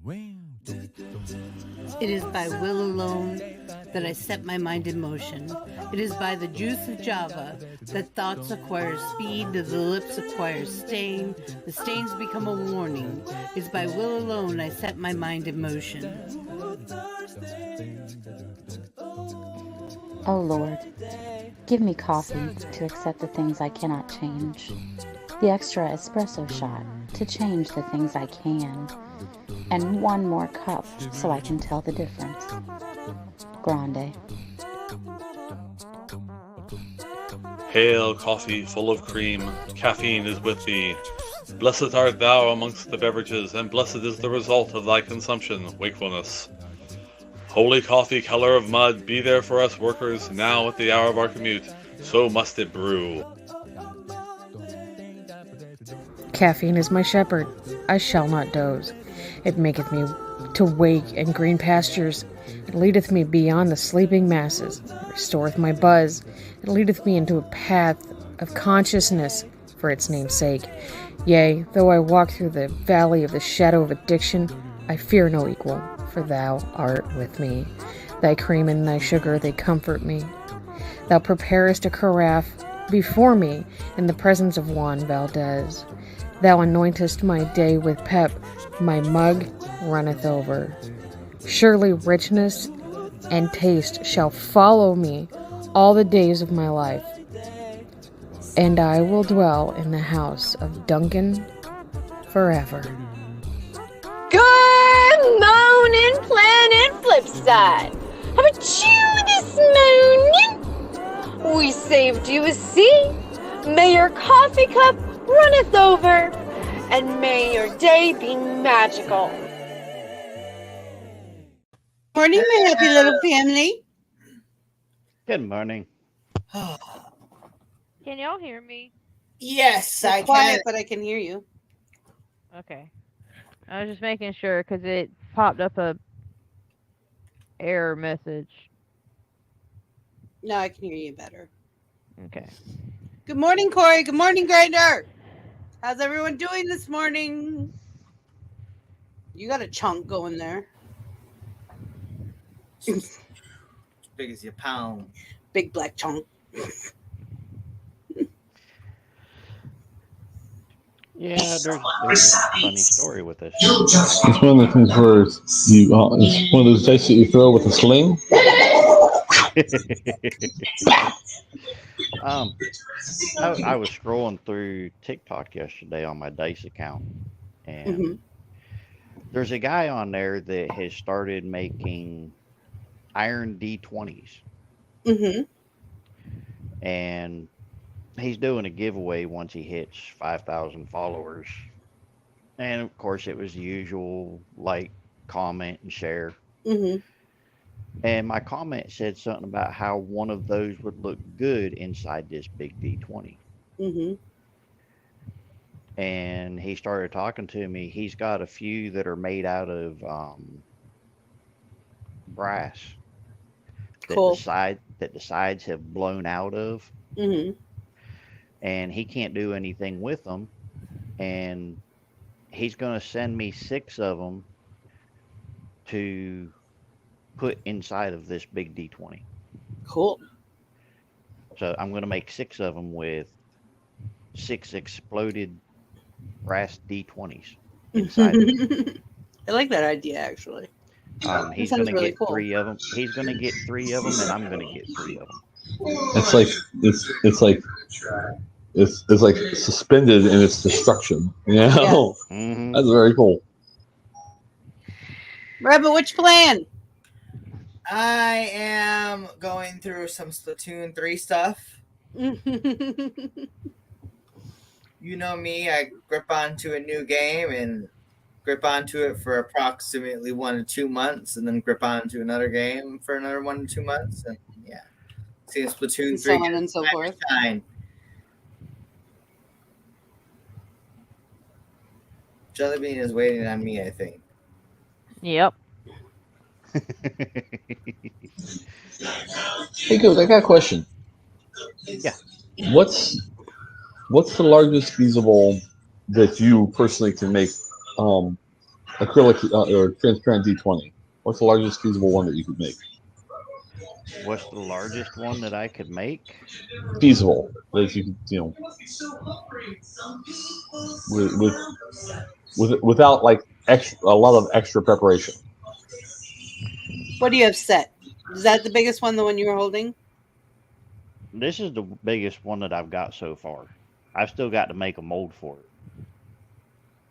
It is by will alone that I set my mind in motion. It is by the juice of Java that thoughts acquire speed, the lips acquire stain, the stains become a warning. It is by will alone I set my mind in motion. Oh Lord, give me coffee to accept the things I cannot change, the extra espresso shot to change the things I can, and one more cup so I can tell the difference. Grande. Hail, coffee full of cream, caffeine is with thee. Blessed art thou amongst the beverages, and blessed is the result of thy consumption, wakefulness. Holy coffee, color of mud, be there for us workers, now at the hour of our commute, so must it brew. Caffeine is my shepherd, I shall not doze. It maketh me to wake in green pastures. It leadeth me beyond the sleeping masses. It restoreth my buzz. It leadeth me into a path of consciousness for its name's sake. Yea, though I walk through the valley of the shadow of addiction, I fear no equal, for thou art with me. Thy cream and thy sugar, they comfort me. Thou preparest a carafe before me in the presence of Juan Valdez. Thou anointest my day with pep, my mug runneth over. Surely richness and taste shall follow me all the days of my life, and I will dwell in the house of Duncan forever. Good morning, Planet Flipside. How about you this morning? We saved you a seat. May your coffee cup runneth over, and may your day be magical. Morning, my happy little family. Good morning. Can y'all hear me? Yes, I quiet, can, but I can hear you. Okay. I was just making sure because it popped up a error message. Now I can hear you better. Okay. Good morning, Corey. Good morning, Grinder. How's everyone doing this morning? You got a chunk going there. As big as your pound. Big black chunk. Yeah, there's a funny story with this. It's one of the things where it's one of those dice that you throw with a sling. I was scrolling through TikTok yesterday on my Dice account, and there's a guy on there that has started making iron D20s. And he's doing a giveaway once he hits 5,000 followers. And of course, it was the usual like, comment, and share. And my comment said something about how one of those would look good inside this big D20. And he started talking to me. He's got a few that are made out of brass. Cool. That the sides have blown out of. And he can't do anything with them. And he's going to send me 6 of them to put inside of this big D20. Cool. So I'm going to make 6 of them with 6 exploded brass D20s inside of them. I like that idea, actually. He's going to get 3 of them. He's going to get 3 of them, and I'm going to get 3 of them. It's like suspended in its destruction. You know? Yeah. That's very cool. Rebel, which plan? I am going through some Splatoon 3 stuff. You know me, I grip onto a new game and grip onto it for approximately 1 to 2 months, and then grip onto another game for another 1 to 2 months, and yeah, see Splatoon 3 so on and so forth. Jellybean is waiting on me, I think. Yep. Hey, good. I got a question. Yeah. What's the largest feasible that you personally can make acrylic or transparent D20. What's the largest feasible one that you could make? What's the largest one that I could make? Feasible that you could, without like a lot of extra preparation. What do you have set? Is that the biggest one, the one you were holding? This is the biggest one that I've got so far. I've still got to make a mold for it.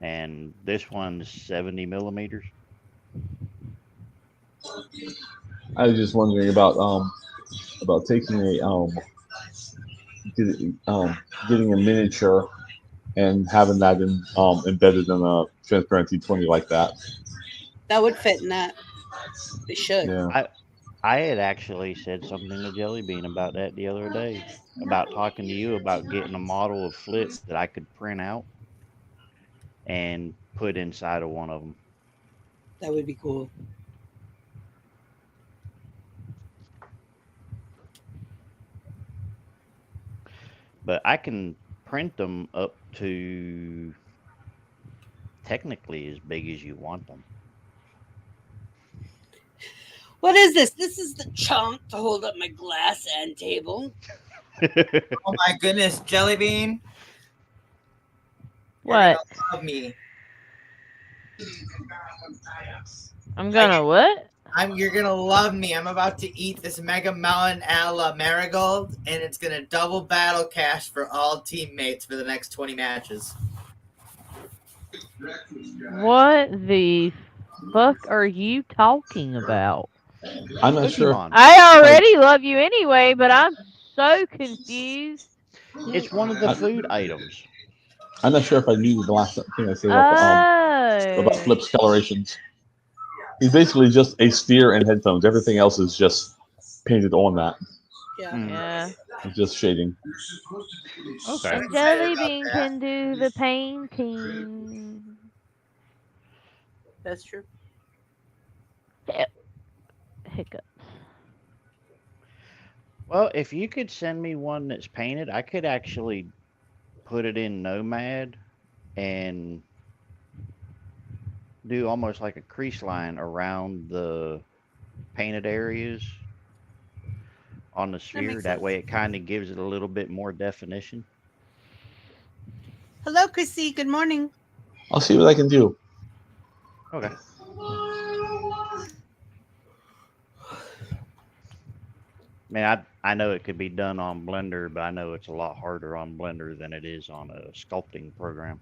And this one's 70 millimeters. I was just wondering about taking getting a miniature and having that embedded in a transparent D20 like that. That would fit in that. It should. Yeah. I had actually said something to Jelly Bean about that the other day, about talking to you about getting a model of Flip that I could print out and put inside of one of them. That would be cool. But I can print them up to technically as big as you want them. What is this? This is the chunk to hold up my glass end table. Oh my goodness, Jelly Bean. What? You're gonna love me. I'm gonna what? You're gonna love me. I'm about to eat this Mega Melon a la Marigold, and it's gonna double battle cash for all teammates for the next 20 matches. What the fuck are you talking about? I'm not sure. I already love you anyway, but I'm so confused. It's one of the food items. I'm not sure if I knew the last thing I said about Flip's colorations. He's basically just a sphere and headphones. Everything else is just painted on that. Yeah. Yeah. It's just shading. Okay. And Jelly Bean can do the painting. That's true. Hiccup. Well, if you could send me one that's painted, I could actually put it in Nomad and do almost like a crease line around the painted areas on the sphere. That way it kind of gives it a little bit more definition. Hello, Chrissy. Good morning. I'll see what I can do. Okay. I mean, I know it could be done on Blender, but I know it's a lot harder on Blender than it is on a sculpting program.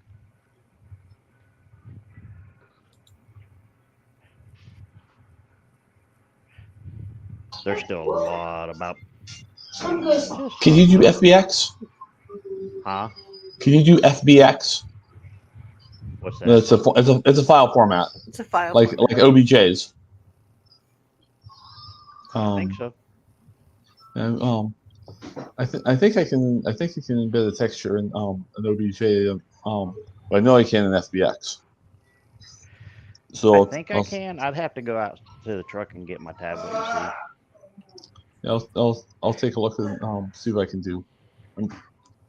There's still a lot about. Can you do FBX? Huh? Can you do FBX? What's that? It's a file format. It's a file. Like OBJs. I think so. And, I think I can embed a texture in an OBJ. But I know I can in FBX. So I think I can. I'd have to go out to the truck and get my tablet and see. Yeah, I'll take a look and see what I can do. I'm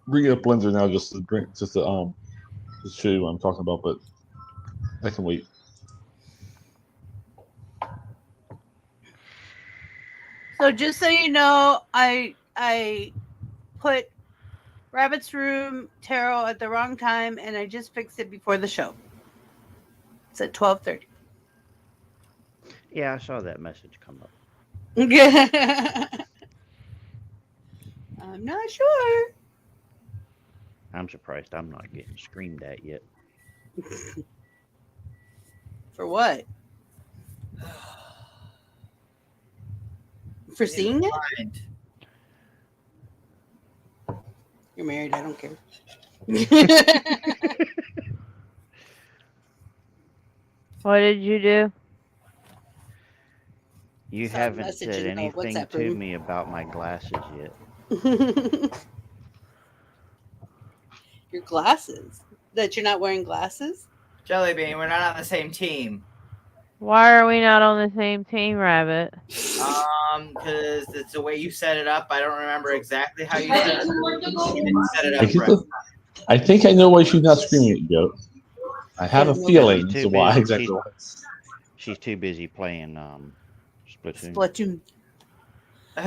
bringing up Blender now just to show you what I'm talking about, but I can wait. So just so you know, I put Rabbit's Room Tarot at the wrong time, and I just fixed it before the show. It's at 12:30. Yeah, I saw that message come up. I'm not sure. I'm surprised I'm not getting screamed at yet. For what? For seeing it? You're married. I don't care. What did you do? You Saw a haven't message said in the anything WhatsApp to room. me about my glasses yet. Your glasses? That you're not wearing glasses? Jelly Bean, we're not on the same team. Why are we not on the same team, Rabbit? Because it's the way you set it up. I don't remember exactly how you set it up. You didn't set it up right. I think I know why she's not screaming at you, Goat. I have a Yeah, feeling She's as too to why busy. exactly. She's too busy playing Splatoon. Splatoon. no,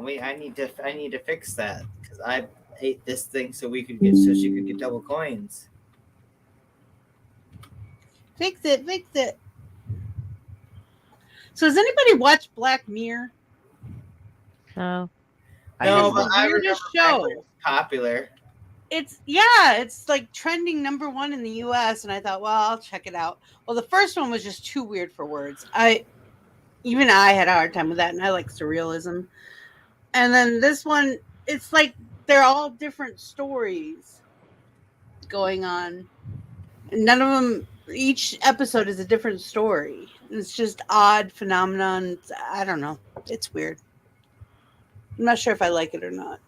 Splatoon. I need to fix that because I ate this thing so she could get double coins. Fix it. Fix it. So has anybody watched Black Mirror? No. No, It is but the I weirdest remember show. it was popular. It's like trending #1 in the US, and I thought, well, I'll check it out. Well, the first one was just too weird for words. Even I had a hard time with that, and I like surrealism. And then this one, it's like they're all different stories going on. And none of them, each episode is a different story. It's just odd phenomenon. I don't know. It's weird. I'm not sure if I like it or not.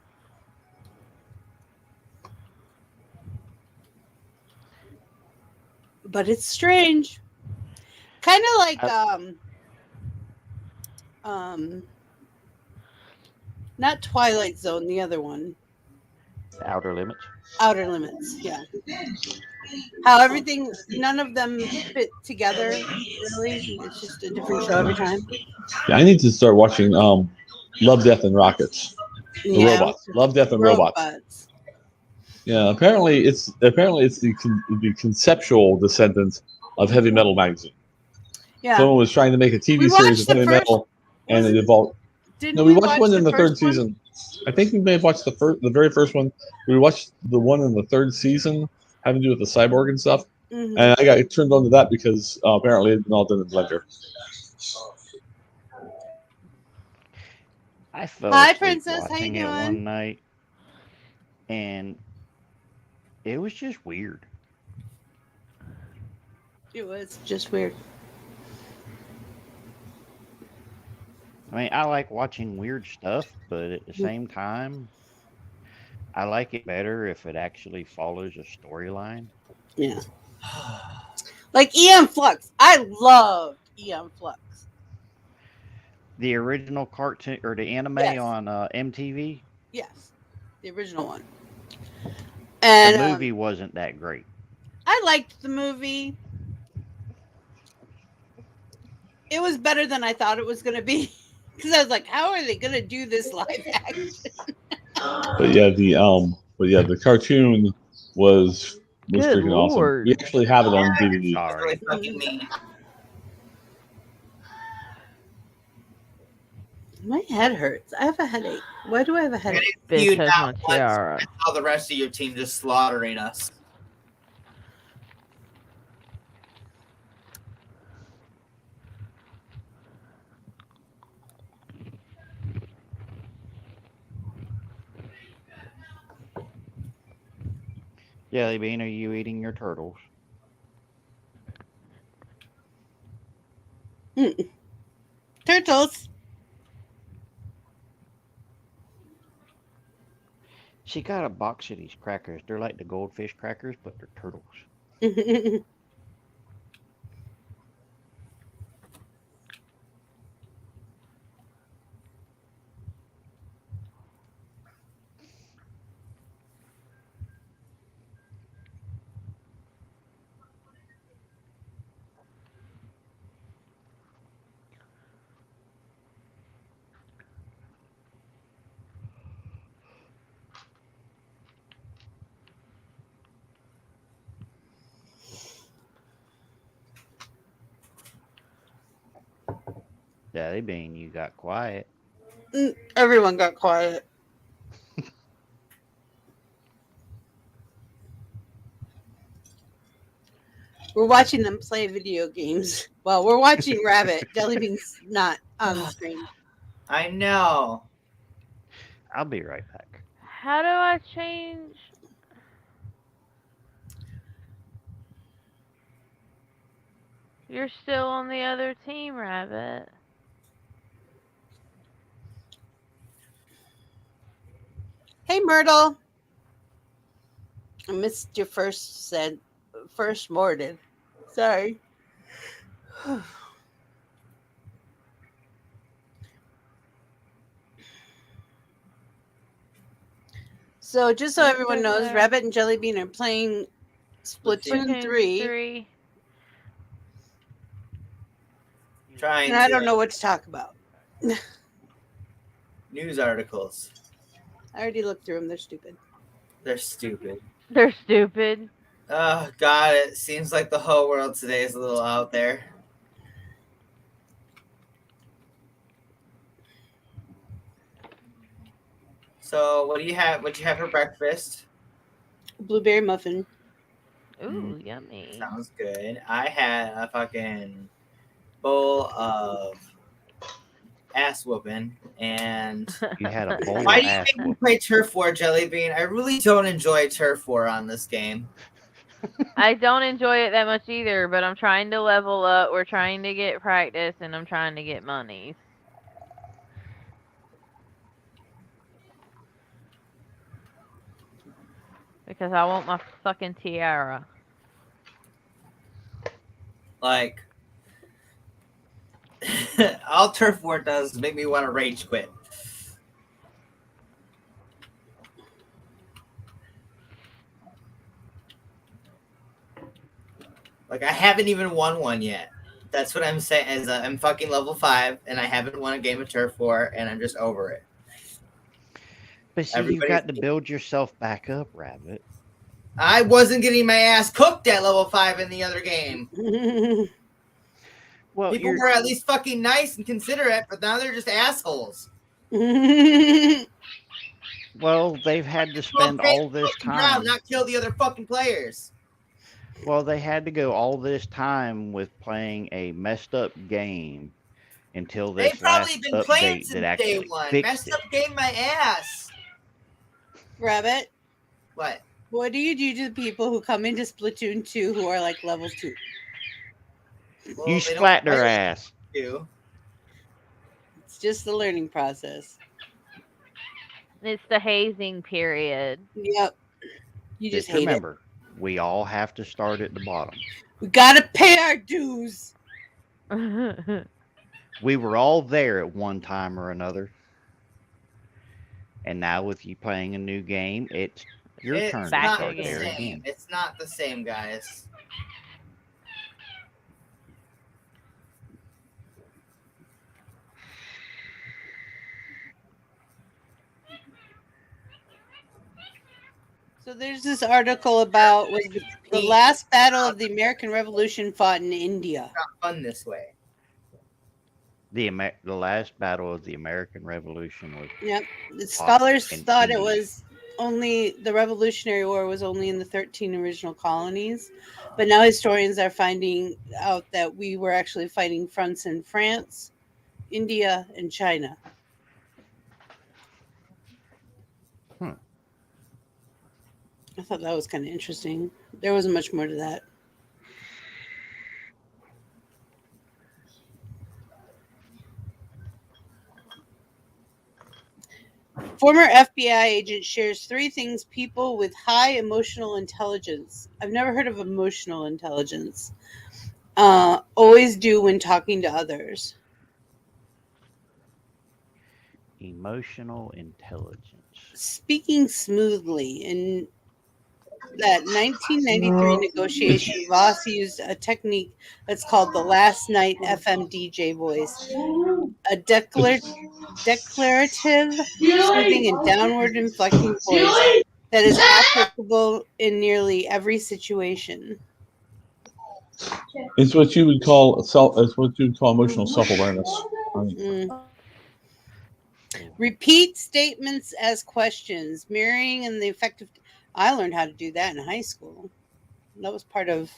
But it's strange. Kind of like not Twilight Zone, the other one. Outer Limits. Outer Limits, yeah. How none of them fit together, really. It's just a different show every time. Yeah, I need to start watching Love, Death, and Rockets. The robots. Love, Death, and Robots. Yeah, apparently it's the conceptual descendant of Heavy Metal magazine. Yeah. Someone was trying to make a TV series of Heavy Metal, and it evolved. No, we watched one in the third season. I think we may have watched the very first one. We watched the one in the third season having to do with the cyborg and stuff. Mm-hmm. And I got turned on to that because apparently it's all done in Blender. I fell Hi, asleep Princess. How you watching it doing? one night, and it was just weird. It was just weird. I mean, I like watching weird stuff, but at the same time, I like it better if it actually follows a storyline. Yeah. Like Eon Flux. I loved Eon Flux. The original cartoon or the anime on MTV? Yes. The original one. And the movie wasn't that great. I liked the movie. It was better than I thought it was going to be. Because I was like, how are they going to do this live action? But yeah, the cartoon was freaking awesome. We actually have it on DVD. Sorry. My head hurts. I have a headache. Why do I have a headache? You not want all the rest of your team just slaughtering us. Jelly Bean, are you eating your turtles? Turtles. She got a box of these crackers. They're like the goldfish crackers, but they're turtles. Jelly Bean, you got quiet. Everyone got quiet. We're watching them play video games. Well, we're watching Rabbit. Jelly Bean's not on the screen. I know. I'll be right back. How do I change? You're still on the other team, Rabbit. Hey, Myrtle. I missed your first morning. Sorry. So just so everyone knows, Rabbit and Jellybean are playing Splatoon 3. Trying and I to don't know what to talk about. news articles. I already looked through them. They're stupid. They're stupid. They're stupid. Oh God, it seems like the whole world today is a little out there. So what do you have? What you have for breakfast? Blueberry muffin. Ooh, yummy. Sounds good. I had a fucking bowl of ass whooping, and You had a bowl why of do you ass make me whooping. play Turf War, Jellybean? I really don't enjoy Turf War on this game. I don't enjoy it that much either, but I'm trying to level up. We're trying to get practice, and I'm trying to get money. Because I want my fucking tiara. Like, all Turf War does is make me want to rage quit. Like, I haven't even won one yet. That's what I'm saying. Is I'm fucking level 5, and I haven't won a game of Turf War, and I'm just over it. But see, you got to build yourself back up, Rabbit. I wasn't getting my ass cooked at level 5 in the other game. Well, people were at least fucking nice and considerate, but now they're just assholes. Well, they've had to spend all this time. Not kill the other fucking players. Well, they had to go all this time with playing a messed up game until this They've probably last been playing update since that actually day one. fixed Messed it. up game my ass. Rabbit. What? What do you do to the people who come into Splatoon 2 who are like level 2? Well, You splat their ass. It's just the learning process. It's the hazing period. Yep. You just hate remember, we all have to start at the bottom. We gotta pay our dues. We were all there at one time or another. And now with you playing a new game, it's your turn to start there again. It's not the same, guys. So there's this article about was the last battle of the American Revolution fought in India. It's not fun this way. The last battle of the American Revolution was. Yep. The scholars thought India. it was only the Revolutionary War was only in the 13 original colonies, but now historians are finding out that we were actually fighting fronts in France, India, and China. I thought that was kind of interesting. There wasn't much more to that. Former FBI agent shares 3 things people with high emotional intelligence. I've never heard of emotional intelligence. Always do when talking to others. Emotional intelligence. Speaking smoothly. In that 1993 negotiation, Voss used a technique that's called the last night FM DJ voice. A declarative, soothing, and downward inflecting voice that is applicable in nearly every situation. It's what you would call It's what you would call emotional self-awareness. Repeat statements as questions, mirroring and the effective. I learned how to do that in high school. That was part of.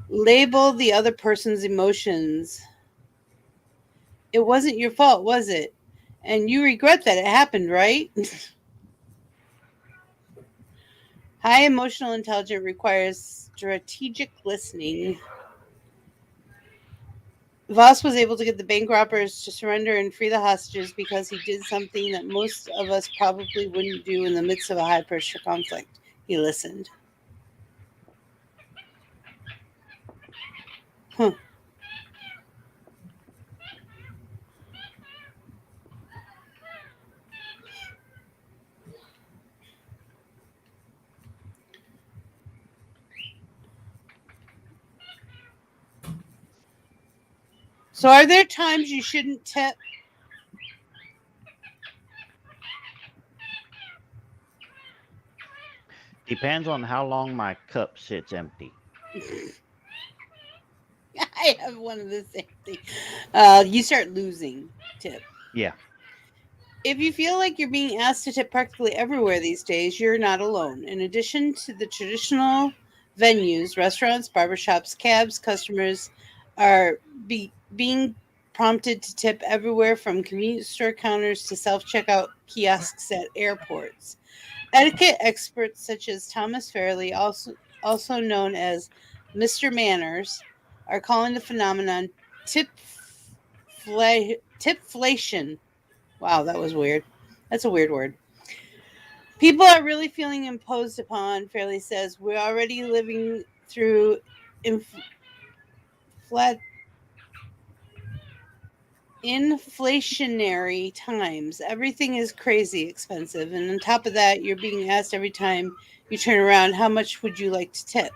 Label the other person's emotions. It wasn't your fault, was it? And you regret that it happened, right? High emotional intelligence requires strategic listening. Voss was able to get the bank robbers to surrender and free the hostages because he did something that most of us probably wouldn't do in the midst of a high-pressure conflict. He listened. Huh. So are there times you shouldn't tip? Depends on how long my cup sits empty. I have one of the same thing. You start losing tip. Yeah. If you feel like you're being asked to tip practically everywhere these days, you're not alone. In addition to the traditional venues, restaurants, barbershops, cabs, customers are being prompted to tip everywhere from convenience store counters to self-checkout kiosks at airports. Etiquette experts such as Thomas Fairley, also known as Mr. Manners, are calling the phenomenon tipflation. Wow, that was weird. That's a weird word. People are really feeling imposed upon, Fairley says. We're already living through inflationary times. Everything is crazy expensive. And on top of that, you're being asked every time you turn around, how much would you like to tip?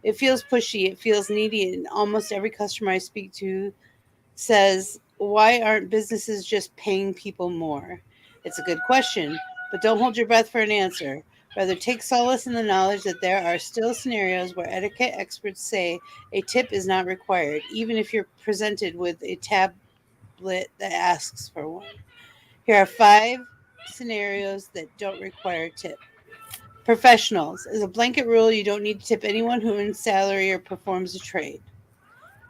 It feels pushy. It feels needy. And almost every customer I speak to says, why aren't businesses just paying people more? It's a good question, but don't hold your breath for an answer. Rather, take solace in the knowledge that there are still scenarios where etiquette experts say a tip is not required, even if you're presented with a tablet that asks for one. Here are 5 scenarios that don't require a tip. Professionals. As a blanket rule, you don't need to tip anyone who earns salary or performs a trade.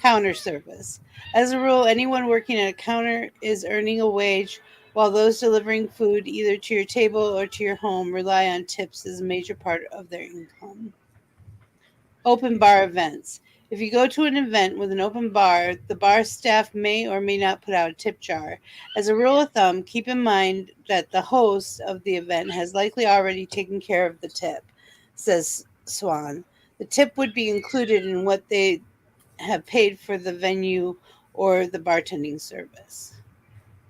Counter service. As a rule, anyone working at a counter is earning a wage, while those delivering food either to your table or to your home rely on tips as a major part of their income. Open bar events. If you go to an event with an open bar, the bar staff may or may not put out a tip jar. As a rule of thumb, keep in mind that the host of the event has likely already taken care of the tip, says Swan. The tip would be included in what they have paid for the venue or the bartending service.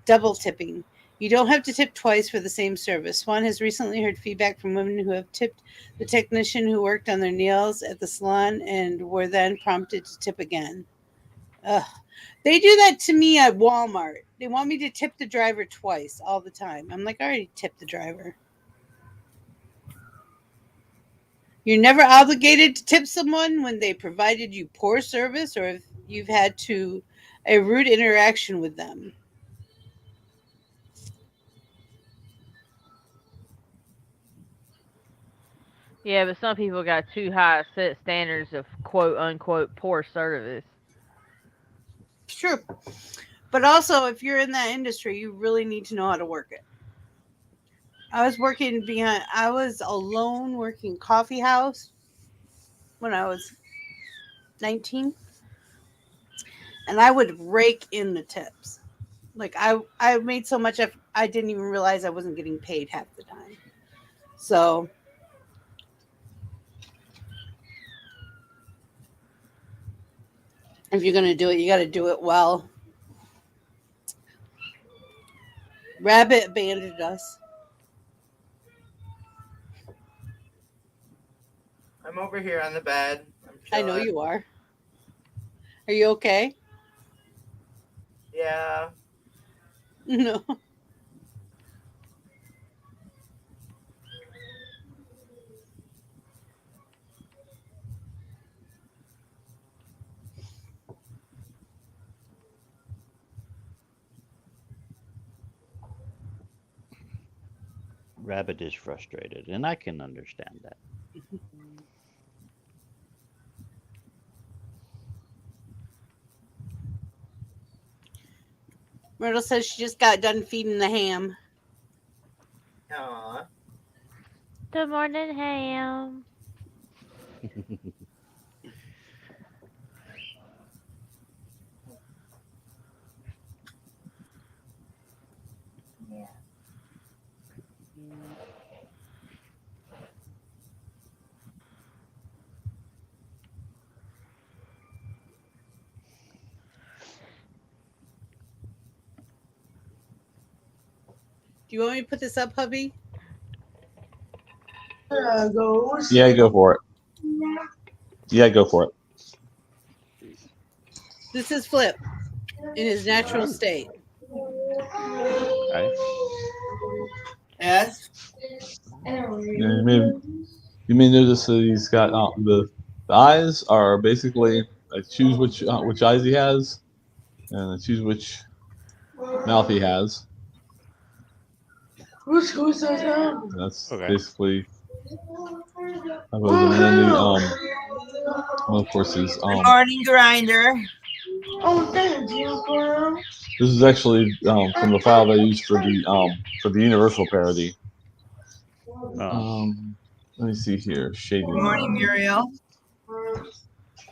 Double tipping. You don't have to tip twice for the same service. Swan has recently heard feedback from women who have tipped the technician who worked on their nails at the salon and were then prompted to tip again. Ugh. They do that to me at Walmart. They want me to tip the driver twice all the time. I'm like, I already tipped the driver. You're never obligated to tip someone when they provided you poor service or if you've had a rude interaction with them. Yeah, but some people got too high set standards of quote unquote poor service. True. But also, if you're in that industry, you really need to know how to work it. I was alone working coffee house when I was 19. And I would rake in the tips. Like I made so much I didn't even realize I wasn't getting paid half the time. So if you're going to do it, you got to do it well. Rabbit abandoned us. I'm over here on the bed. I know you are. Are you okay? Yeah. No. Rabbit is frustrated, and I can understand that. Myrtle says she just got done feeding the ham. Aww. Good morning, ham. Yeah. Do you want me to put this up, hubby? Yeah, go for it. Yeah, go for it. This is Flip. in his natural state. Okay. Yes. Yeah, you may notice that he's got the eyes are basically I choose which eyes he has, and I choose which mouth he has. That's Okay. basically. And then well, of course, he's Good morning, Grinder. This is actually from the file they used for the universal parody. Let me see here. Shading. Good morning, Muriel.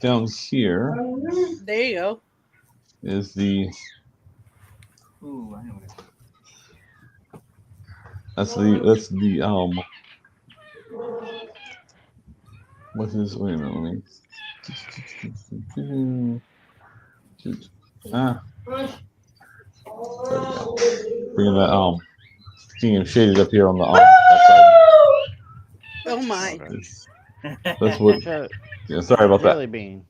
Down here. There you go. Is the. Ooh, I know what That's the what is wait a minute, let me bringing that seeing him shaded up here on the that side. Oh my. That's what yeah, sorry about Jelly that. Bean.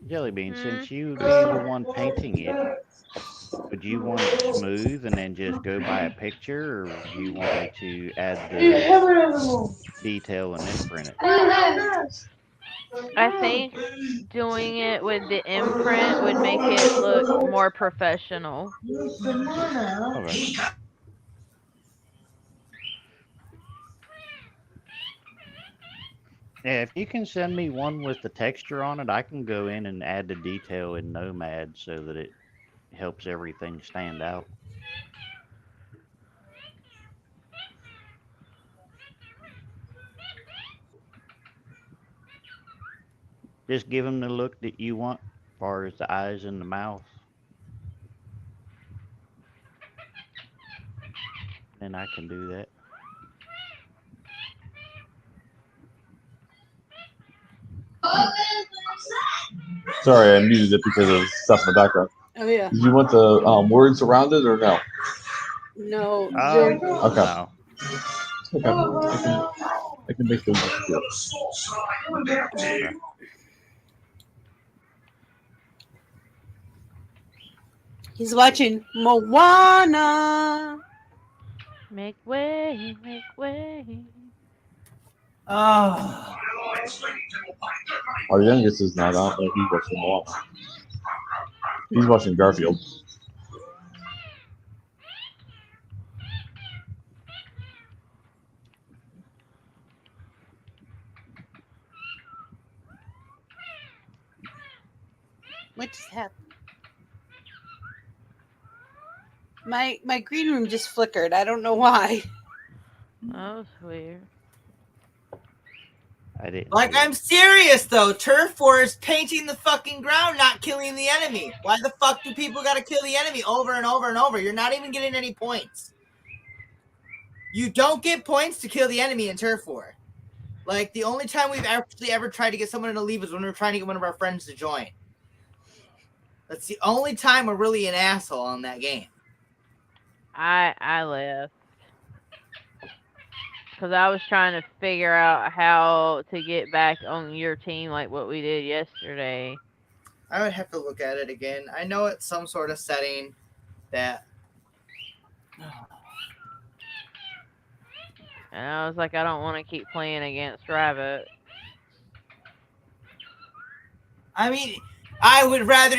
Jelly Bean, since you be the one painting it, would you want it smooth and then just go by a picture, or would you want me to add the detail and then print it? I think doing it with the imprint would make it look more professional. Okay. Yeah, if you can send me one with the texture on it, I can go in and add the detail in Nomad so that it helps everything stand out. Just give them the look that you want, as far as the eyes and the mouth. And I can do that. Sorry, I muted it because of stuff in the background. Oh yeah. Did you want the words around it or no? No. Okay. No. Okay. I can make those disappear. Okay. He's watching Moana. Make way, make way. Oh. Our youngest is not. I don't know if he's watching Moana. He's watching Garfield. What just happened? My green room just flickered. I don't know why. That was weird. I didn't. Like, I'm serious though. Turf War is painting the fucking ground, not killing the enemy. Why the fuck do people gotta kill the enemy over and over and over? You're not even getting any points. You don't get points to kill the enemy in Turf War. Like, the only time we've actually ever tried to get someone to leave is when we were trying to get one of our friends to join. That's the only time we're really an asshole on that game. I left. Because I was trying to figure out how to get back on your team like what we did yesterday. I would have to look at it again. I know it's some sort of setting that... And I was like, I don't want to keep playing against Rabbit. I mean, I would rather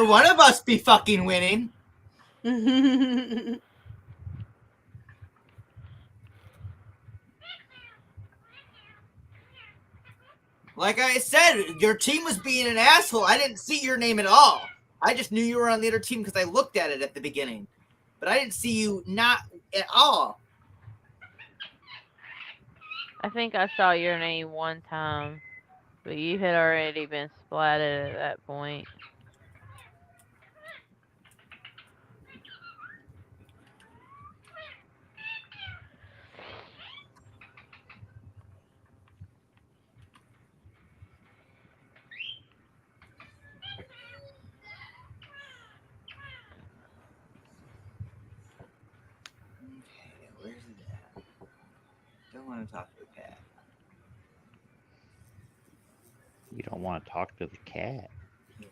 one of us be fucking winning. Like I said, your team was being an asshole. I didn't see your name at all. I just knew you were on the other team because I looked at it at the beginning. But I didn't see you not at all. I think I saw your name one time. But you had already been splatted at that point. Okay, where's it at? Don't want to talk to the cat. You don't want to talk to the cat. Yeah.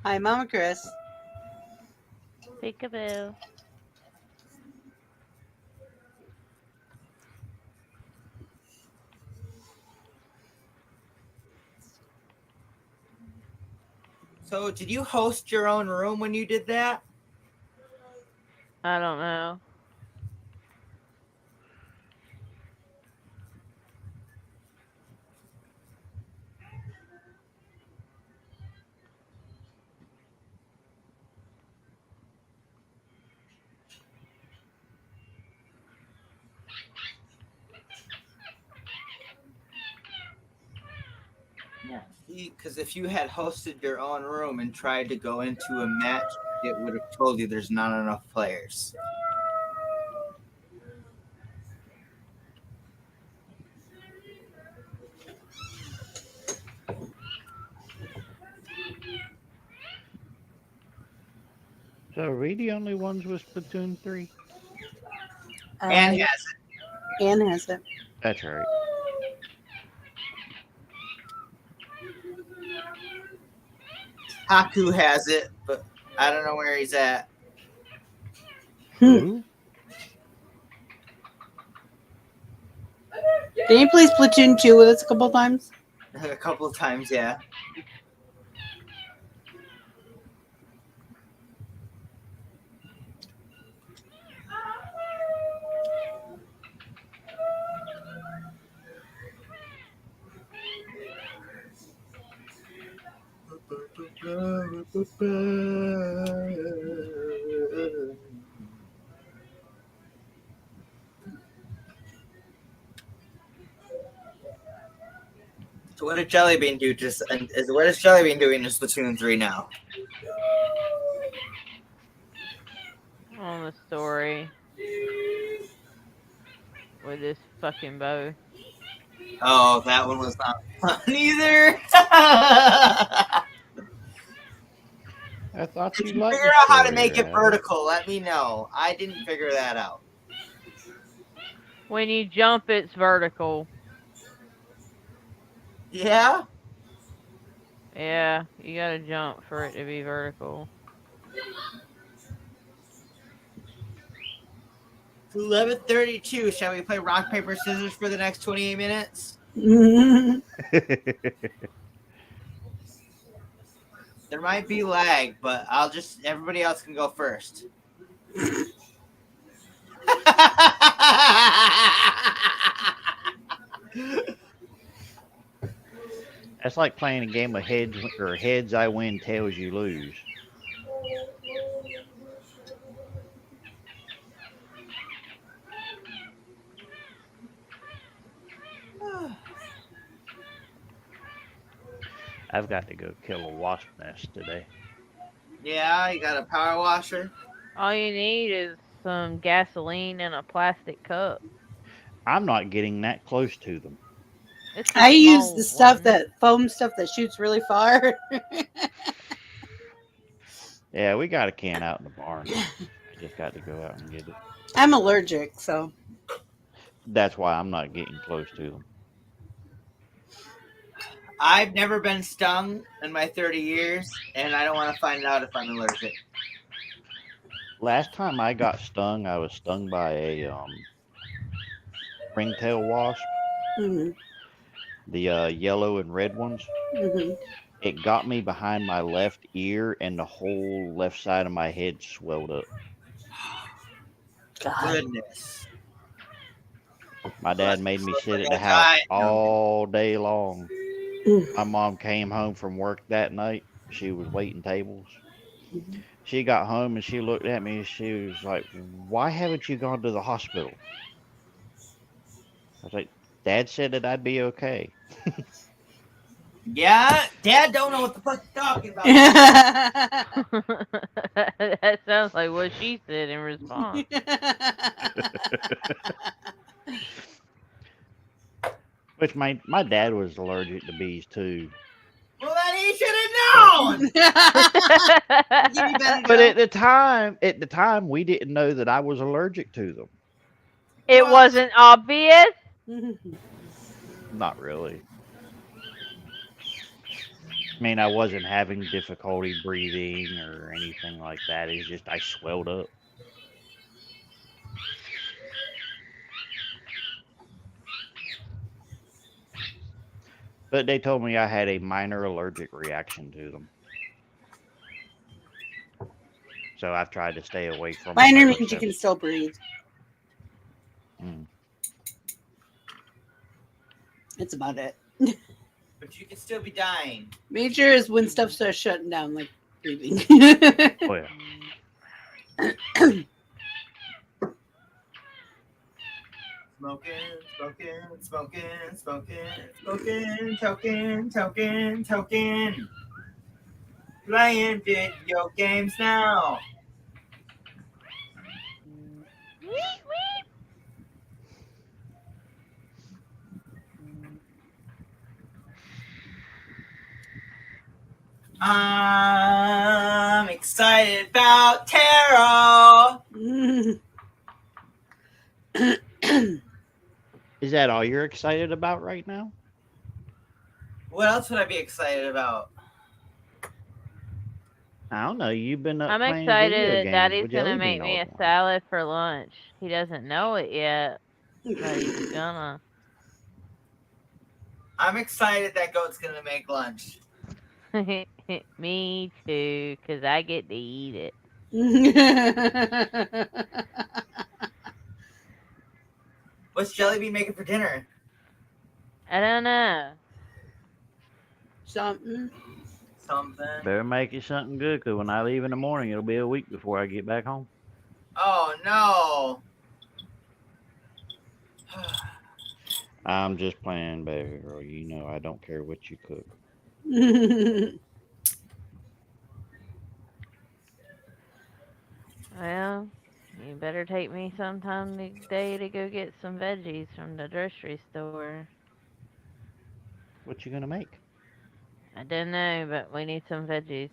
Hi, Mama Chris. Peekaboo. So, did you host your own room when you did that? I don't know. Yeah. Because if you had hosted your own room and tried to go into a match, it would have told you there's not enough players. So are we the only ones with Splatoon 3? Anne has it. Anne has it. That's right. Haku has it, but I don't know where he's at. Who? Did you play Splatoon 2 with us a couple times? A couple of times, yeah. So what did Jellybean do? What is Jellybean doing in Splatoon 3 now? On the story with this fucking bow. Oh, that one was not fun either. I thought If you you liked figure the out how to story, make it Adam. vertical, let me know. I didn't figure that out. When you jump, it's vertical. Yeah? Yeah, you gotta jump for it to be vertical. 11:32. Shall we play rock, paper, scissors for the next 28 minutes? There might be lag, but everybody else can go first. That's like playing a game of heads I win, tails you lose. I've got to go kill a wasp nest today. Yeah, you got a power washer? All you need is some gasoline and a plastic cup. I'm not getting that close to them. I use the stuff foam stuff that shoots really far. Yeah, we got a can out in the barn. I just got to go out and get it. I'm allergic, so. That's why I'm not getting close to them. I've never been stung in my 30 years, and I don't want to find out if I'm allergic. Last time I got stung, I was stung by a ringtail wasp. Mm-hmm. The yellow and red ones. Mm-hmm. It got me behind my left ear, and the whole left side of my head swelled up. God. Goodness. My dad made me sit at the house all day long. My mom came home from work that night. She was waiting tables. Mm-hmm. She got home and she looked at me and she was like, "Why haven't you gone to the hospital?" I was like, "Dad said that I'd be okay." Yeah, Dad don't know what the fuck you're talking about. That sounds like what she said in response. Which my dad was allergic to bees too. Well, then he should have known. But at the time, we didn't know that I was allergic to them. It wasn't obvious? Not really. I mean, I wasn't having difficulty breathing or anything like that. It's just I swelled up. But they told me I had a minor allergic reaction to them. So I've tried to stay away from them Minor ever means you since. can still breathe. Mm. That's about it. But you can still be dying. Major is when stuff starts shutting down, like breathing. Oh, yeah. Smoking, token. Playing video games now. I'm excited about tarot. Is that all you're excited about right now? What else would I be excited about? I don't know. You've been up I'm playing excited video that games Daddy's with gonna Jelly make Bean me all a the morning. salad for lunch. He doesn't know it yet, but he's gonna. I'm excited that Goat's gonna make lunch. Me too, 'cause I get to eat it. What's Jellybean making for dinner? I don't know. Something. Better make it something good, because when I leave in the morning, it'll be a week before I get back home. Oh no. I'm just playing, baby girl. You know I don't care what you cook. Well, you better take me sometime today to go get some veggies from the grocery store. What you gonna make? I don't know, but we need some veggies.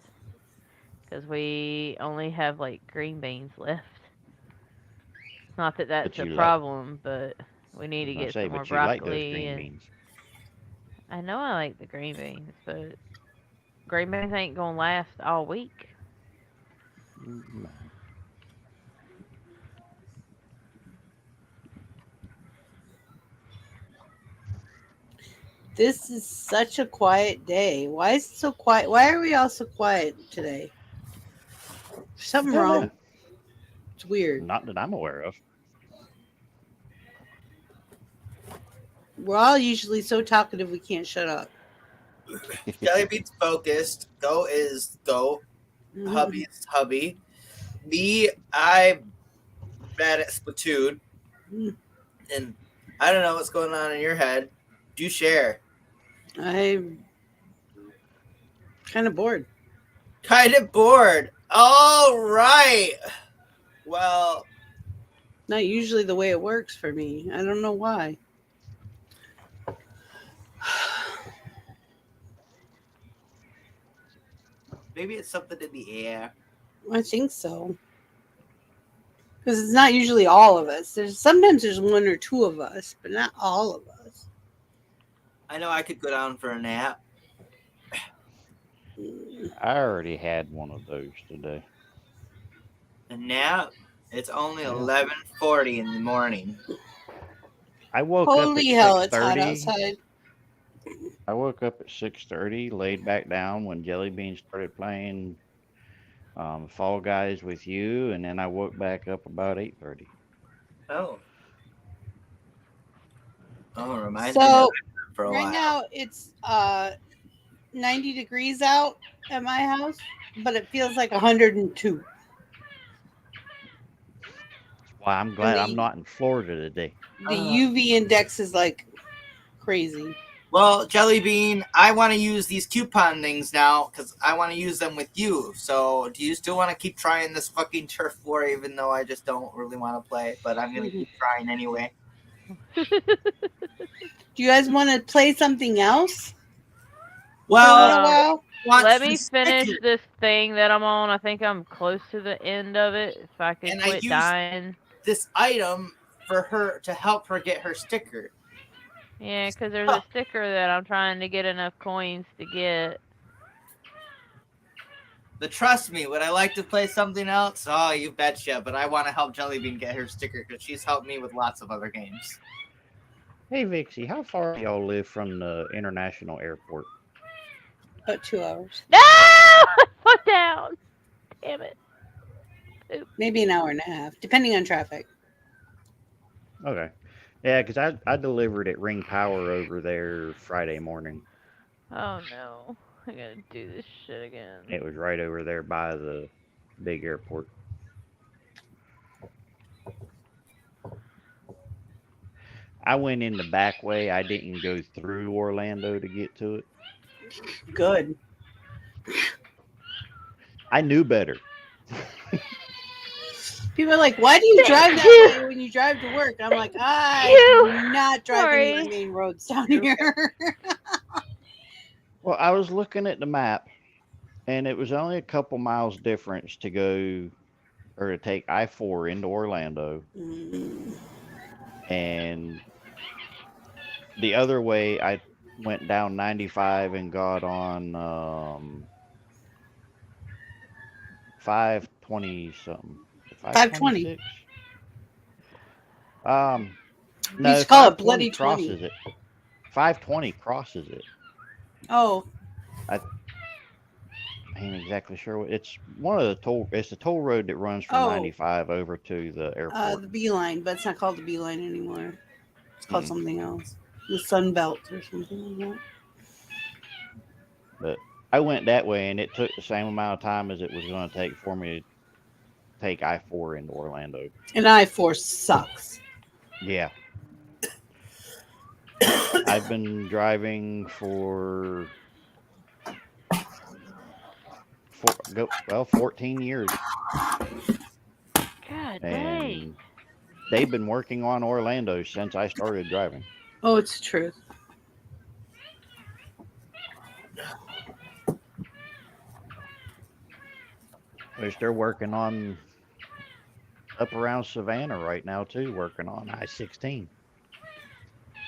'Cause we only have, like, green beans left. Not that that's a problem, but we need to get some more but you like those broccoli. green And beans. I know I like the green beans, but green beans ain't gonna last all week. Mm-hmm. This is such a quiet day. Why is it so quiet? Why are we all so quiet today? Something wrong. It's weird. Not that I'm aware of. We're all usually so talkative we can't shut up. Jellybean's focused. Goat is Goat. Hubby is Hubby. Me, I'm bad at Splatoon. And I don't know what's going on in your head. Do share. I'm kind of bored. All right. Well, not usually the way it works for me. I don't know why. Maybe it's something in the air. I think so. Because it's not usually all of us. Sometimes there's one or two of us, but not all of us. I know I could go down for a nap. I already had one of those today. A nap? It's only 11:40 in the morning. I woke up at 6:30. Holy hell, it's hot outside. I woke up at 6:30, laid back down when Jelly Bean started playing Fall Guys with you, and then I woke back up about 8:30. Oh, reminds me of for a right while. now it's 90 degrees out at my house, but it feels like 102. Well, I'm glad I'm not in Florida today. The UV index is like crazy. Well, Jelly Bean, I want to use these coupon things now because I want to use them with you. So do you still want to keep trying this fucking turf war even though I just don't really want to play? But I'm going to keep trying anyway. Do you guys want to play something else? Well, let me finish this thing that I'm on. I think I'm close to the end of it. If I could quit dying. This item for her to help her get her sticker. Yeah, because there's a sticker that I'm trying to get enough coins to get. But trust me, would I like to play something else? Oh, you betcha. But I want to help Jellybean get her sticker because she's helped me with lots of other games. Hey, Vixie, how far do y'all live from the international airport? About 2 hours. No! Put down. Damn it. Oop. Maybe an hour and a half, depending on traffic. Okay. Yeah, because I delivered at Ring Power over there Friday morning. Oh no. I gotta do this shit again. It was right over there by the big airport. I went in the back way. I didn't go through Orlando to get to it. Good. I knew better. People are like, why do you drive that way when you drive to work? I'm like, I do not drive any of the main roads down here. Well, I was looking at the map, and it was only a couple miles difference to go or to take I-4 into Orlando. And the other way, I went down 95 and got on 520 something. 520. No, you just call it bloody crosses 20. it. 520 crosses it. Oh. I ain't exactly sure what it's one of the toll. It's the toll road that runs from 95 over to the airport. The Beeline, but it's not called the Beeline anymore. It's called something else. The Sun Belt or something like that. But I went that way, and it took the same amount of time as it was going to take for me to take I-4 into Orlando. And I-4 sucks. Yeah. I've been driving for 14 years. God dang. They've been working on Orlando since I started driving. Oh, it's the truth. They're working on up around Savannah right now too, working on I-16.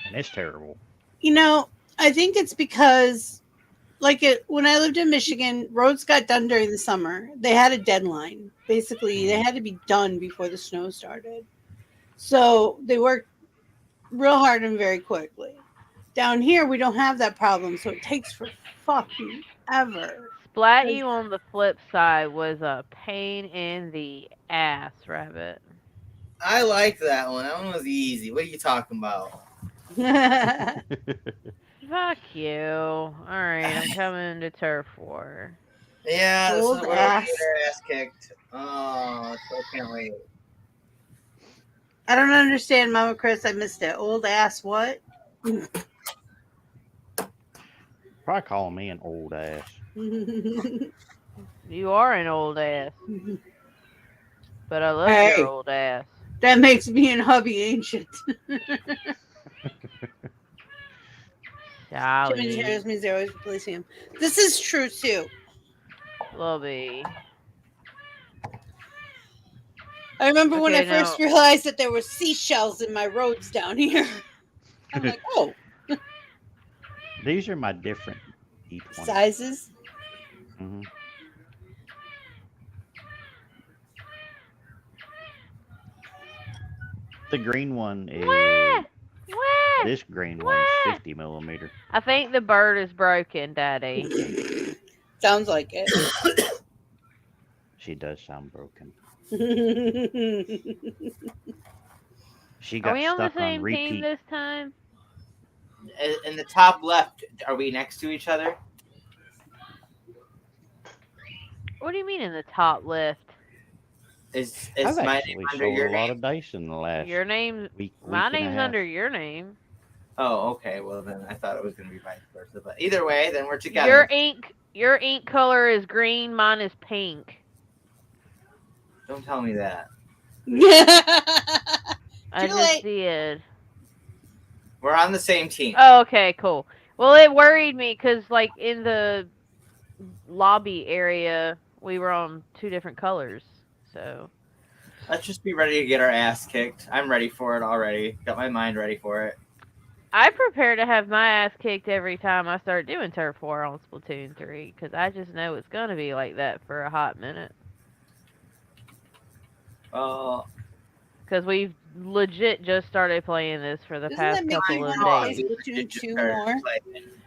And it's terrible. You know, I think it's because when I lived in Michigan, roads got done during the summer. They had a deadline. Basically, they had to be done before the snow started. So they worked real hard and very quickly. Down here, we don't have that problem, so it takes for fucking ever. Splat You on the flip side was a pain in the ass, Rabbit. I like that one. That one was easy. What are you talking about? Fuck you. Alright, I'm coming to Turf War. Yeah, this Old is where ass. their ass kicked. Oh, I can't wait. I don't understand, Mama Chris. I missed it. Old ass what? Probably calling me an old ass. You are an old ass. But I love your old ass. That makes me and hubby ancient. Jimmy Harris means they're always replacing him. This is true too. Lobby. I remember when I first realized that there were seashells in my roads down here. I'm like, oh. These are my different E20 sizes. Mm-hmm. The green one is. This green one's 50 millimeter. I think the bird is broken, Daddy. Sounds like it. She does sound broken. She Are got we on the stuck on same repeat. team this time? In the top left, are we next to each other? What do you mean in the top left? Is I've my actually name under sold your a lot name? of dice in the last Your name. week. My and a name's half. under your name. Oh, okay. Well, then I thought it was going to be vice versa. But either way, then we're together. Your ink color is green. Mine is pink. Don't tell me that. I just did. We're on the same team. Oh, okay, cool. Well, it worried me because, like, in the lobby area, we were on two different colors. So Let's just be ready to get our ass kicked. I'm ready for it already. Got my mind ready for it. I prepare to have my ass kicked every time I start doing Turf War on Splatoon 3, because I just know it's going to be like that for a hot minute. Because we've legit just started playing this for the past couple of days. Splatoon 2 more?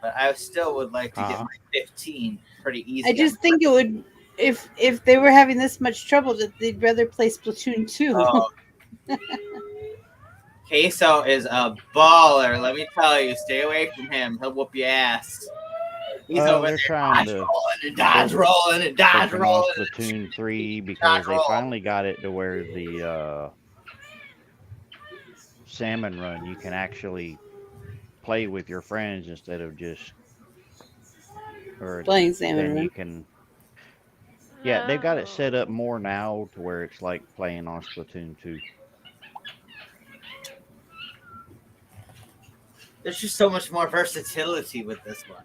But I still would like to get my 15 pretty easy. I just think it would, if they were having this much trouble, that they'd rather play Splatoon 2. Oh. Queso is a baller. Let me tell you, stay away from him. He'll whoop your ass. He's over there trying dodge rolling and dodge rolling. Splatoon 3 because they finally got it to where the salmon run, you can actually play with your friends instead of just playing salmon run. You can, yeah, they've got it set up more now to where it's like playing on Splatoon 2. There's just so much more versatility with this one.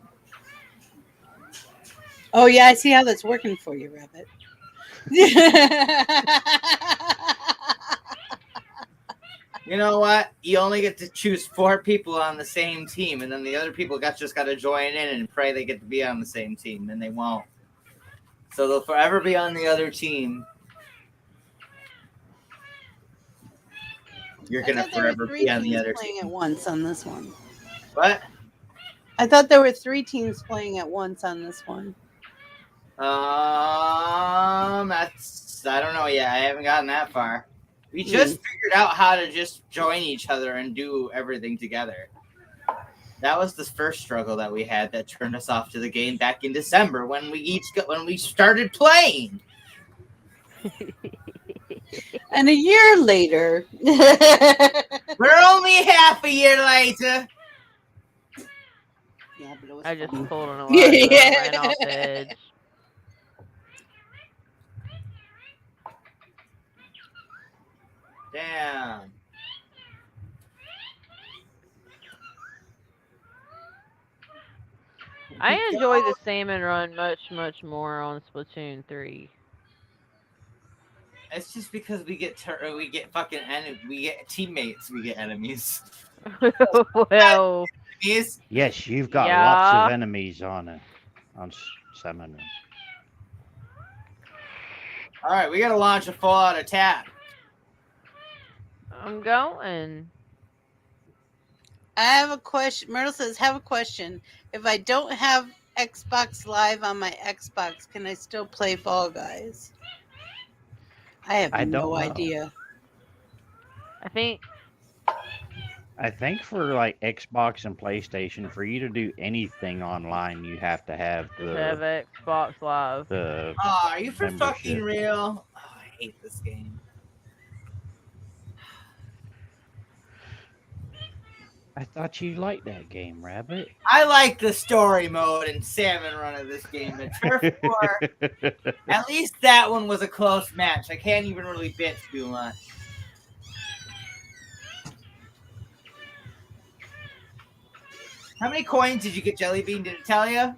Oh, yeah, I see how that's working for you, Rabbit. You know what? You only get to choose 4 people on the same team, and then the other people just got to join in and pray they get to be on the same team, and they won't. So they'll forever be on the other team. You're going to forever be on the other team. Playing at once on this one. What? I thought there were 3 teams playing at once on this one. That's, I don't know yet. I haven't gotten that far. We just figured out how to just join each other and do everything together. That was the first struggle that we had that turned us off to the game back in December when we started playing. And a year later. We're only half a year later. Yeah, but it was I just fun. pulled an alarm and ran off the edge. Damn. I enjoy the salmon run much, much more on Splatoon 3. It's just because we get teammates, we get enemies. Well, yes, you've got lots of enemies on salmon run. All right, we gotta launch a full-out attack. I'm going. I have a question. Myrtle says, have a question. If I don't have Xbox Live on my Xbox, can I still play Fall Guys? I have no idea. I think for like Xbox and PlayStation, for you to do anything online, you have to have Xbox Live. Are you for fucking real? Oh, I hate this game. I thought you liked that game, Rabbit. I like the story mode and salmon run of this game. The Turf War, at least that one was a close match. I can't even really bitch too much. How many coins did you get, Jellybean? Did it tell you?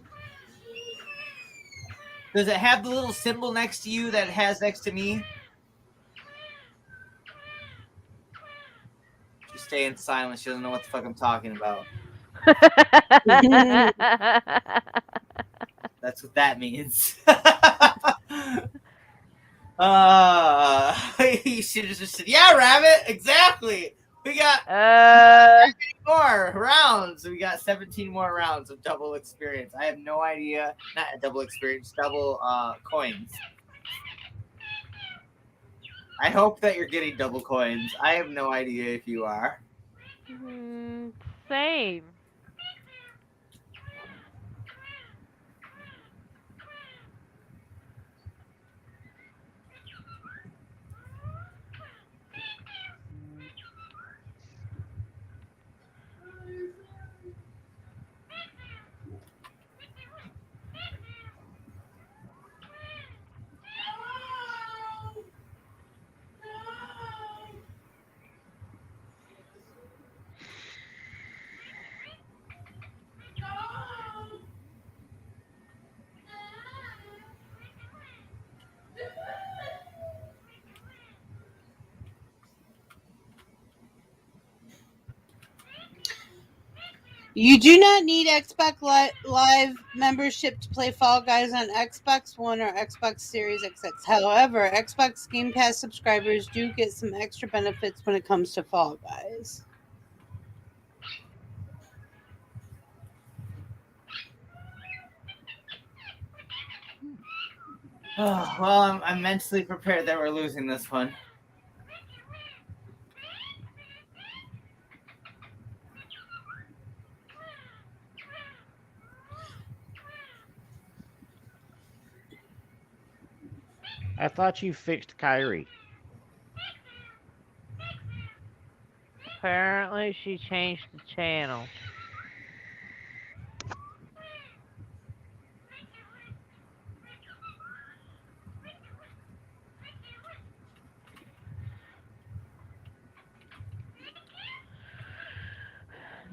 Does it have the little symbol next to you that it has next to me? She's staying silent. She doesn't know what the fuck I'm talking about. That's what that means. You should have just said, yeah, Rabbit, exactly. We got more rounds. We got 17 more rounds of double experience. I have no idea. Not a double experience, double coins. I hope that you're getting double coins. I have no idea if you are. Same. You do not need Xbox Live membership to play Fall Guys on Xbox One or Xbox Series XX. However, Xbox Game Pass subscribers do get some extra benefits when it comes to Fall Guys. Oh, well, I'm mentally prepared that we're losing this one. I thought you fixed Kyrie. Apparently, she changed the channel.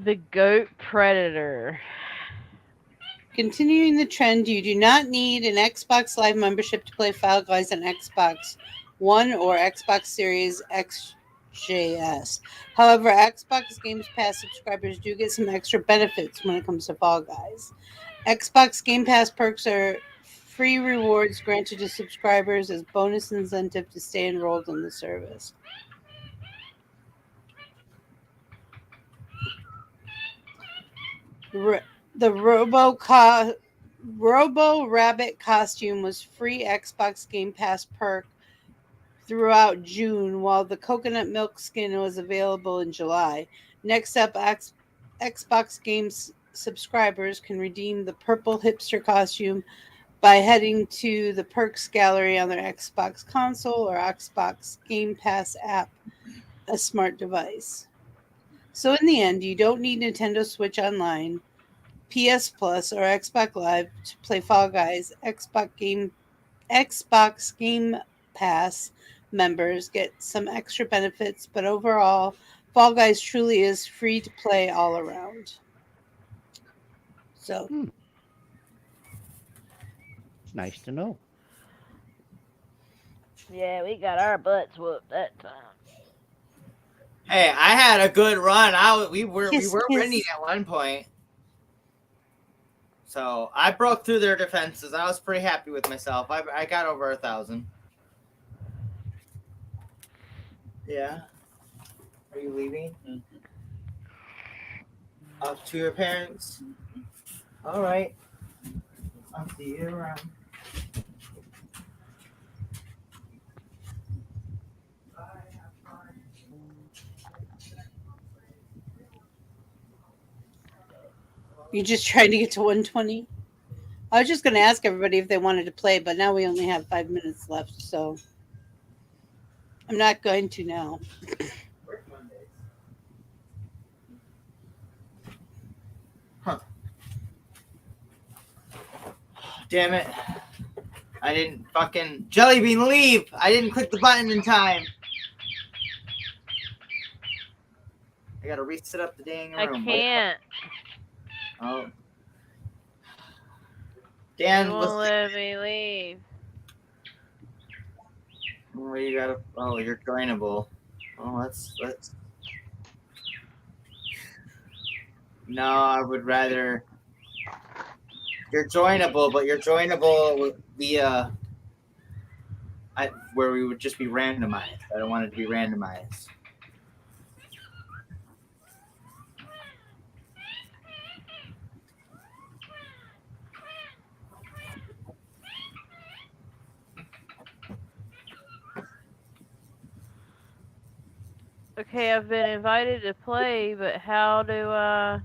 The Goat Predator. Continuing the trend, you do not need an Xbox Live membership to play Fall Guys on Xbox One or Xbox Series XJS. However, Xbox Game Pass subscribers do get some extra benefits when it comes to Fall Guys. Xbox Game Pass perks are free rewards granted to subscribers as bonus incentive to stay enrolled in the service. The Robo Rabbit costume was free Xbox Game Pass perk throughout June, while the coconut milk skin was available in July. Next up, Xbox Games subscribers can redeem the purple hipster costume by heading to the perks gallery on their Xbox console or Xbox Game Pass app, a smart device. So in the end, you don't need Nintendo Switch Online, PS Plus, or Xbox Live to play Fall Guys. Xbox Game Pass members get some extra benefits, but overall, Fall Guys truly is free to play all around. So, It's nice to know. Yeah, we got our butts whooped that time. Hey, I had a good run. We were winning at one point. So I broke through their defenses. I was pretty happy with myself. I got over 1,000. Yeah. Are you leaving? Mm-hmm. Up to your parents? All right. I'll see you around. you just trying to get to 120? I was just going to ask everybody if they wanted to play, but now we only have 5 minutes left, so I'm not going to now. Huh. Damn it. I didn't fucking... Jellybean, leave! I didn't click the button in time. I gotta reset up the dang room. I can't. Oh. Dan, you won't let me leave. Well, you gotta... Oh, you're joinable. Oh, let's... No, I would rather... You're joinable, but you're joinable via... where we would just be randomized. I don't want it to be randomized. Okay, I've been invited to play, but how do I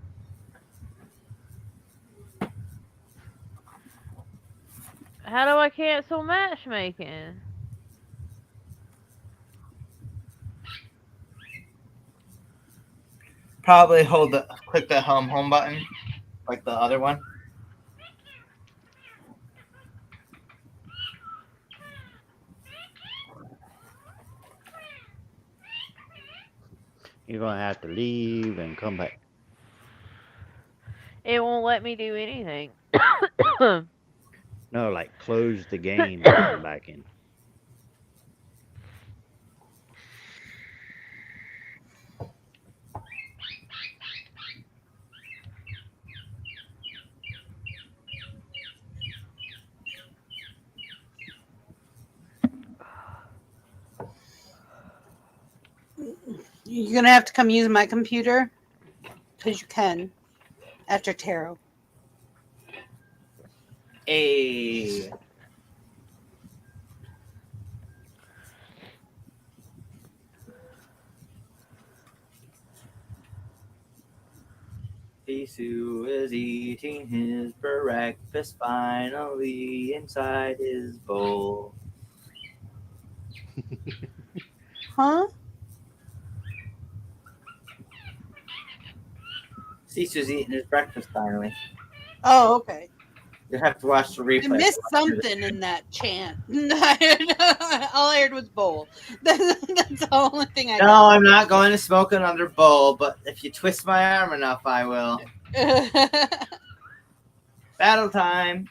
cancel matchmaking? Probably click the home button, like the other one. You're going to have to leave and come back. It won't let me do anything. No, like close the game and come back in. You're going to have to come use my computer because you can after tarot. A. Sisu is eating his breakfast finally inside his bowl. Huh? Sisu's eating his breakfast finally. Oh, okay. You'll have to watch the replay. I missed something in that chant. All I heard was bowl. That's the only thing I No, I'm not going to smoke another bowl, but if you twist my arm enough, I will. Battle time.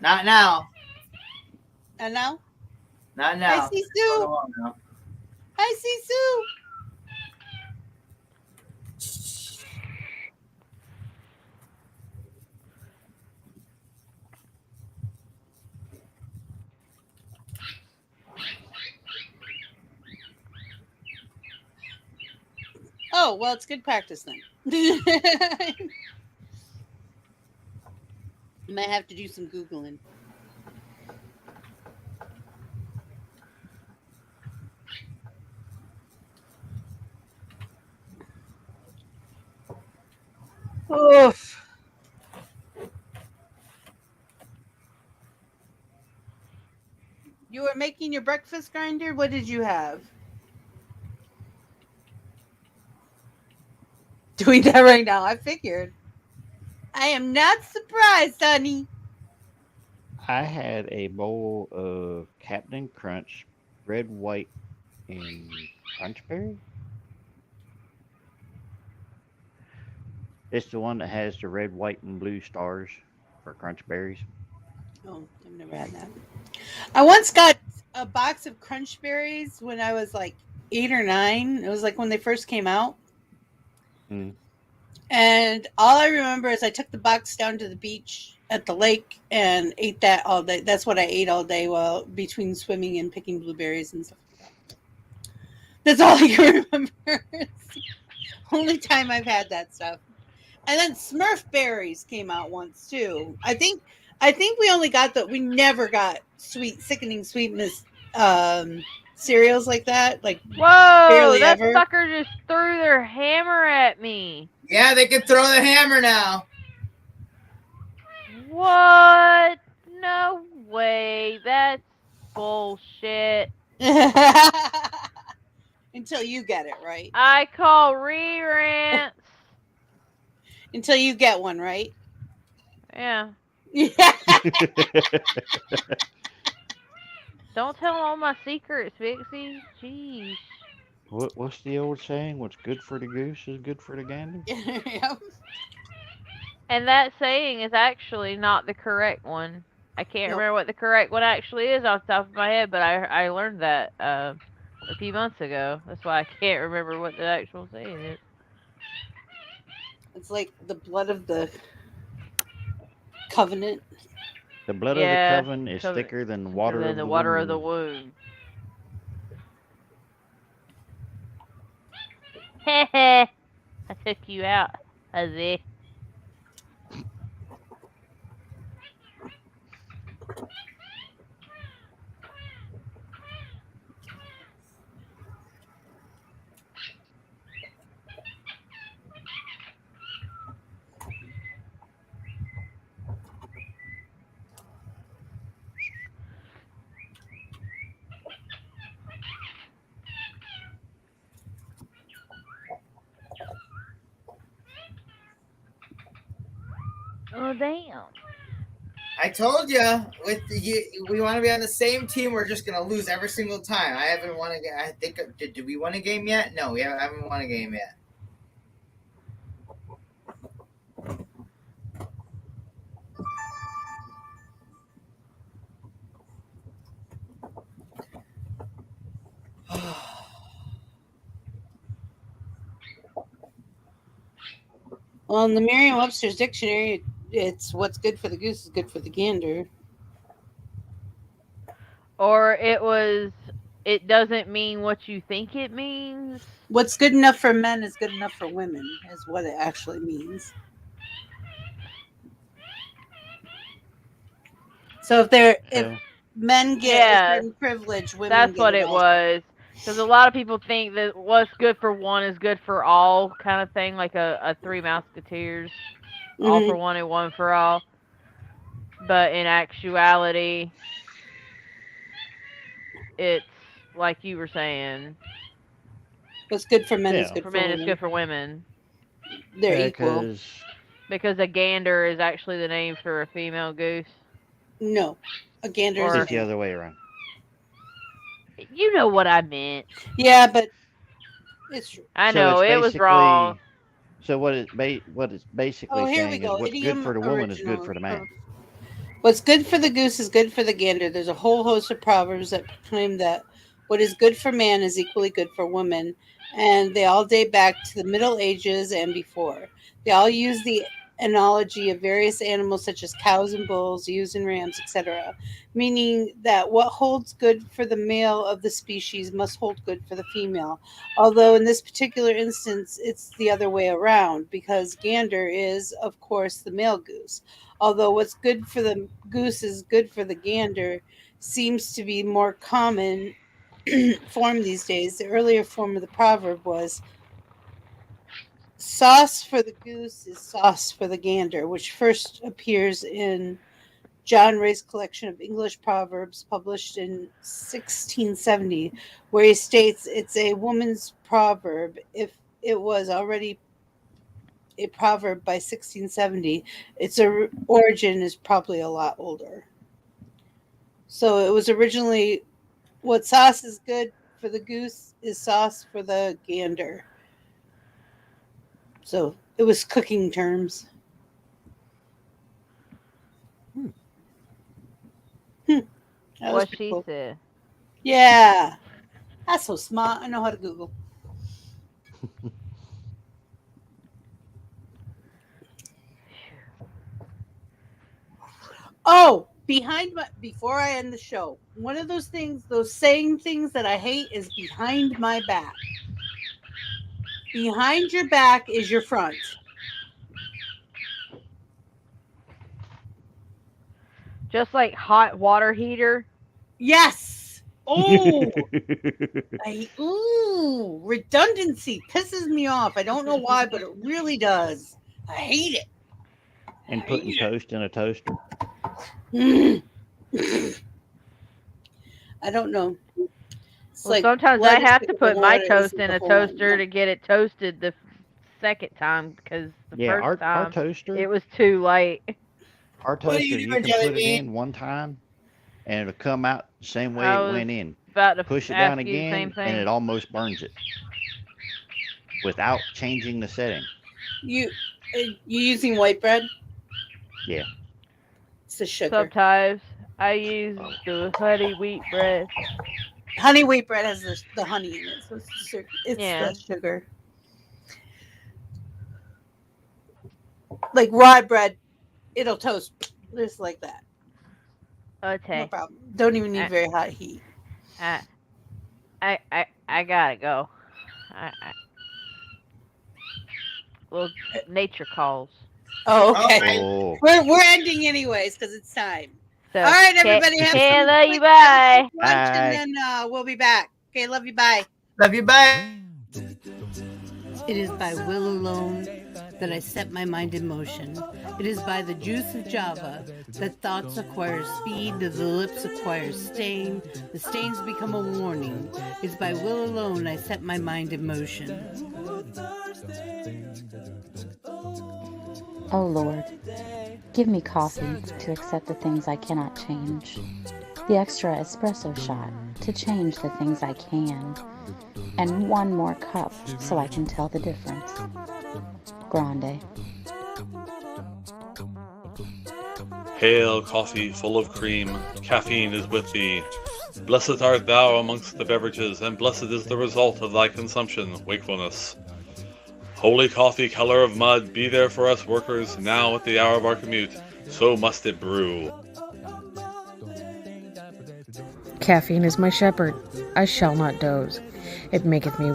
Not now. And now? Not now. Hi, Sisu. Hi, Sisu. Oh, well, it's good practice then. I might have to do some Googling. Oof. You were making your breakfast, Grinder? What did you have? Doing that right now. I figured. I am not surprised, honey. I had a bowl of Captain Crunch, red, white, and crunchberry. It's the one that has the red, white, and blue stars for crunch berries. Oh, I've never had that. I once got a box of crunch berries when I was like 8 or 9. It was like when they first came out. And all I remember is I took the box down to the beach at the lake and ate that all day. That's what I ate all day while between swimming and picking blueberries and stuff like that. That's all I can remember. It's the only time I've had that stuff. And then Smurf berries came out once too. I think we only got we never got sickening sweetness cereals like that. Like, whoa, that ever. Sucker just threw their hammer at me. Yeah, they can throw the hammer now. What? No way. That's bullshit. Until you get it, right? I call re-rants. Until you get one, right? Yeah. Don't tell all my secrets, Vixie. Jeez. What's the old saying? What's good for the goose is good for the gander? Yep. And that saying is actually not the correct one. I can't remember what the correct one actually is off the top of my head, but I learned that a few months ago. That's why I can't remember what the actual saying is. It's like the blood of the covenant. The blood of the coven is thicker than water of the water womb. of the womb. Heh I took you out, Huzzy. Oh, damn. I told you, we want to be on the same team. We're just going to lose every single time. I haven't won a game. I think, did we win a game yet? No, we haven't won a game yet. Well, in the Merriam-Webster's dictionary, it's what's good for the goose is good for the gander. Or it was it doesn't mean what you think it means. What's good enough for men is good enough for women, is what it actually means. So if men get a certain privilege, women that's get what it it also. was. Because a lot of people think that what's good for one is good for all, kind of thing, like a Three Musketeers, all for one and one for all. But in actuality, it's like you were saying. What's good for men is good for women. Men is good for women. They're equal. Because a gander is actually the name for a female goose. No, a gander is the other way around. You know what I meant. Yeah, but it's true. I know it was wrong. So what it's basically saying is what's good for the woman is good for the man. What's good for the goose is good for the gander. There's a whole host of proverbs that proclaim that what is good for man is equally good for woman, and they all date back to the Middle Ages and before. They all use the analogy of various animals such as cows and bulls, ewes and rams, etc., meaning that what holds good for the male of the species must hold good for the female. Although in this particular instance, it's the other way around, because gander is, of course, the male goose. Although what's good for the goose is good for the gander seems to be more common form these days. The earlier form of the proverb was sauce for the goose is sauce for the gander, which first appears in John Ray's collection of English proverbs published in 1670, where he states it's a woman's proverb. If it was already a proverb by 1670, its origin is probably a lot older. So it was originally what sauce is good for the goose is sauce for the gander. So it was cooking terms. What she cool. said. Yeah. That's so smart. I know how to Google. Oh, before I end the show, one of those things, those saying things that I hate is behind my back. Behind your back is your front. Just like hot water heater? Yes. Oh. Redundancy pisses me off. I don't know why, but it really does. I hate it. And putting toast in a toaster. I don't know. Well, sometimes I have to put my toast in a toaster to get it toasted the second time, because the first time our toaster, it was too late. Our toaster, you can put it in one time and it'll come out the same way it went in. Push it down again and it almost burns it without changing the setting. You using white bread? Yeah. It's the sugar. Sometimes I use the honey wheat bread. Honey wheat bread has the honey in it, so it's the sugar. Like rye bread, it'll toast just like that. Okay. No problem. Don't even need very hot heat. I gotta go. Well, nature calls. Oh, okay. Oh. We're ending anyways because it's time. So, all right, everybody. Okay, love you. Bye. And then we'll be back. Okay, love you. Bye. Love you. Bye. It is by will alone that I set my mind in motion. It is by the juice of Java that thoughts acquire speed, that the lips acquire stain, the stains become a warning. It is by will alone I set my mind in motion. Oh Lord, give me coffee to accept the things I cannot change, the extra espresso shot to change the things I can, and one more cup so I can tell the difference. Grande. Hail, coffee full of cream, caffeine is with thee. Blessed art thou amongst the beverages, and blessed is the result of thy consumption, wakefulness. Holy coffee, color of mud, be there for us workers, now at the hour of our commute, so must it brew. Caffeine is my shepherd. I shall not doze. It maketh me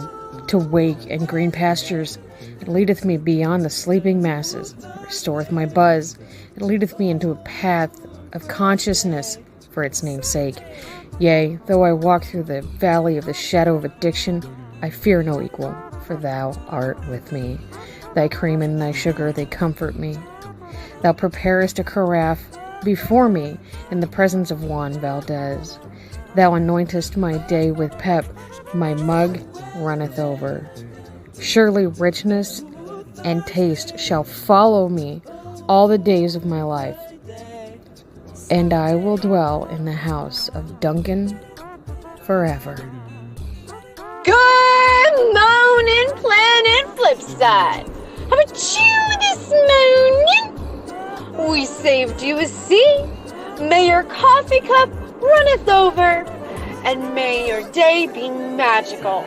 to wake in green pastures. It leadeth me beyond the sleeping masses. It restoreth my buzz. It leadeth me into a path of consciousness for its name's sake. Yea, though I walk through the valley of the shadow of addiction, I fear no equal, for thou art with me. Thy cream and thy sugar, they comfort me. Thou preparest a carafe before me in the presence of Juan Valdez. Thou anointest my day with pep, my mug runneth over. Surely richness and taste shall follow me all the days of my life, and I will dwell in the house of Duncan forever. Good morning, Planet Flipside. How about you this morning? We saved you a seat. May your coffee cup runneth over, and may your day be magical.